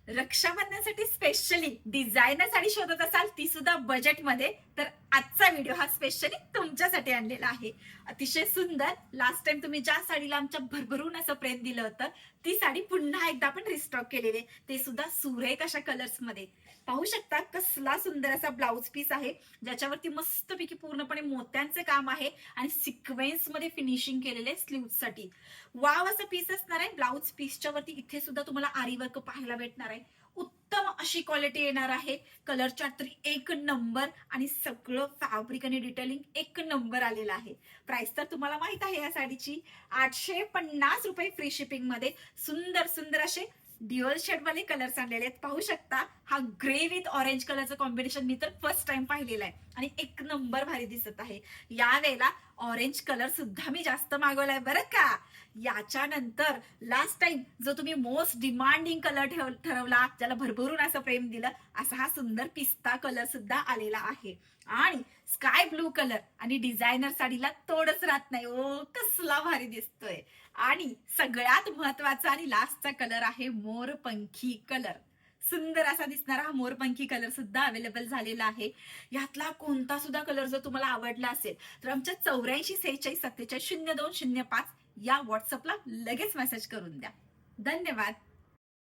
रक्षाबंधनसाठी specially designer sari शोधत असाल, ती सुद्धा बजेटमध्ये, तर आजचा व्हिडिओ हा स्पेशली तुमच्यासाठी आणलेला आहे. अतिशय सुंदर. लास्ट टाइम तुम्ही ज्या साडीला आमच्या भरभरून असं प्रेम दिलं होतं, ती साडी पुन्हा एकदा आपण रिस्टॉक केलेली आहे, ते सुद्धा सुरेख अशा कलर्स मध्ये. पाहू शकता कसला सुंदर असा ब्लाउज पीस आहे, ज्याच्यावरती मस्तपैकी पूर्णपणे मोत्यांचे काम आहे आणि सिक्वेन्स मध्ये फिनिशिंग केलेले स्लीव्ह साठी. वाव असं पीस असणार आहे. ब्लाउज पीसच्या वरती इथे सुद्धा तुम्हाला आरी वर्क पाहायला भेटणार आहे. उत्तम अशी क्वालिटी येणार आहे. कलर चार्ट तरी एक नंबर आणि सगळं फॅब्रिक आणि डिटेलिंग एक नंबर आलेलं आहे. प्राइस तर तुम्हाला माहित आहे या साडीची 850 रुपये फ्री शिपिंग मध्ये. सुंदर सुंदर असे ड्युअल शेड वाले कलर्स आणलेले आहेत. पाहू शकता हा ग्रे विथ ऑरेंज कलरचं कॉम्बिनेशन मी तर फर्स्ट टाइम पाहिलेलं आहे आणि एक नंबर भारी दिसत आहे. या वेळेला ऑरेंज कलर सुद्धा मी जास्त मागवलाय बरं का. याच्यानंतर लास्ट टाइम जो तुम्ही मोस्ट डिमांडिंग कलर ठरवला, ज्याला भरभरून असं प्रेम दिलं, असा हा सुंदर पिस्ता कलर सुद्धा आलेला आहे. आणि स्काय ब्लू कलर आणि डिझायनर साडीला तोडच राहत नाही. ओ कसला भारी दिसतोय. आणि सगळ्यात महत्वाचा आणि लास्टचा कलर आहे मोरपंखी कलर. सुंदर असा दिसणारा हा मोरपंखी कलर सुद्धा अवेलेबल झालेला आहे. यातला कोणता सुद्धा कलर जर तुम्हाला आवडला असेल तर आमच्या 84 46 47 02 05 या व्हॉट्सअपला लगेच मेसेज करून द्या. धन्यवाद.